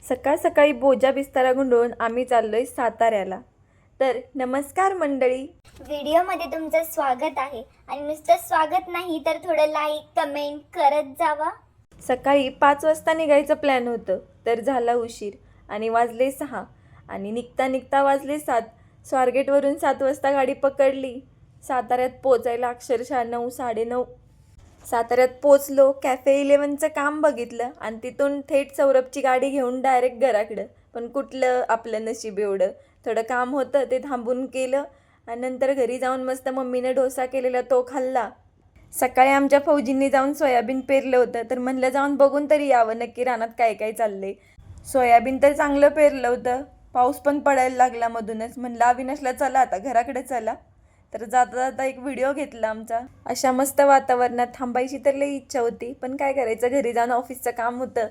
सकाळ सकाळी बोजा बिस्तारा गुंडळून आम्ही चाललोय साताऱ्याला. तर नमस्कार मंडळी. व्हिडिओमध्ये तुमचं स्वागत आहे आणि नुसतं स्वागत नाही तर थोडं लाईक कमेंट करत जावा. सकाळी 5 वाजता निघायचं प्लॅन होतं, तर झाला उशीर आणि वाजले 6 आणि निघता निघता वाजले 7. स्वारगेटवरून 7 वाजता गाडी पकडली. साताऱ्यात पोचायला अक्षरशः 9 9:30. साताऱ्यात पोचलो, कॅफे 11चं काम बघितलं आणि तिथून थेट सौरभची गाडी घेऊन डायरेक्ट घराकडं. पण कुठलं आपलं नशीब एवढं, थोडं काम होतं ते थांबून केलं आणि नंतर घरी जाऊन मस्त मम्मीने डोसा केलेला तो खाल्ला. सकाळी आमच्या फौजींनी जाऊन सोयाबीन पेरलं होतं, तर म्हणलं जाऊन बघून तरी यावं नक्की रानात काय काय चाललंय. सोयाबीन तर चांगलं पेरलं होतं, पाऊस पण पडायला लागला मधूनच. म्हणलं अविनाशला चला आता घराकडे चला. तर जाता जाता एक व्हिडिओ घेतला आमचा. अशा मस्त वातावरणात थांबायची तर लई इच्छा होती, पण काय करायचं, घरी जाऊन ऑफिसचं काम होतं.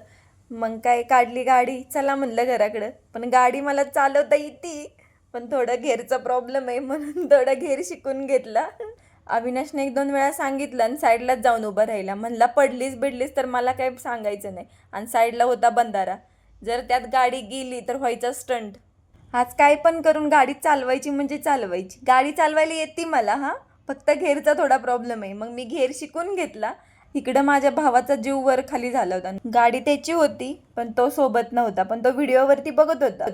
मग काय काढली गाडी, चला म्हणलं घराकडं. पण गाडी मला चालवता येते, पण थोडं घेरचा प्रॉब्लेम आहे, म्हणून थोडं घेर शिकून घेतला. अविनाशने 1-2 वेळा सांगितलं आणि साईडलाच जाऊन उभं राहिला. म्हणला पडलीस बिडलीस तर मला काही सांगायचं नाही. आणि साईडला होता बंधारा, जर त्यात गाडी गेली तर व्हायचा स्टंट. आज काय पण करून गाडी चालवायची म्हणजे चालवायची. गाडी चालवायला येते मला, हां, फक्त घेरचा थोडा प्रॉब्लेम आहे. मग मी घेर शिकून घेतला. इकडं माझ्या भावाचा जीव वर खाली झाला होता. गाडी त्याची होती पण तो सोबत नव्हता, पण तो व्हिडिओवरती बघत होता.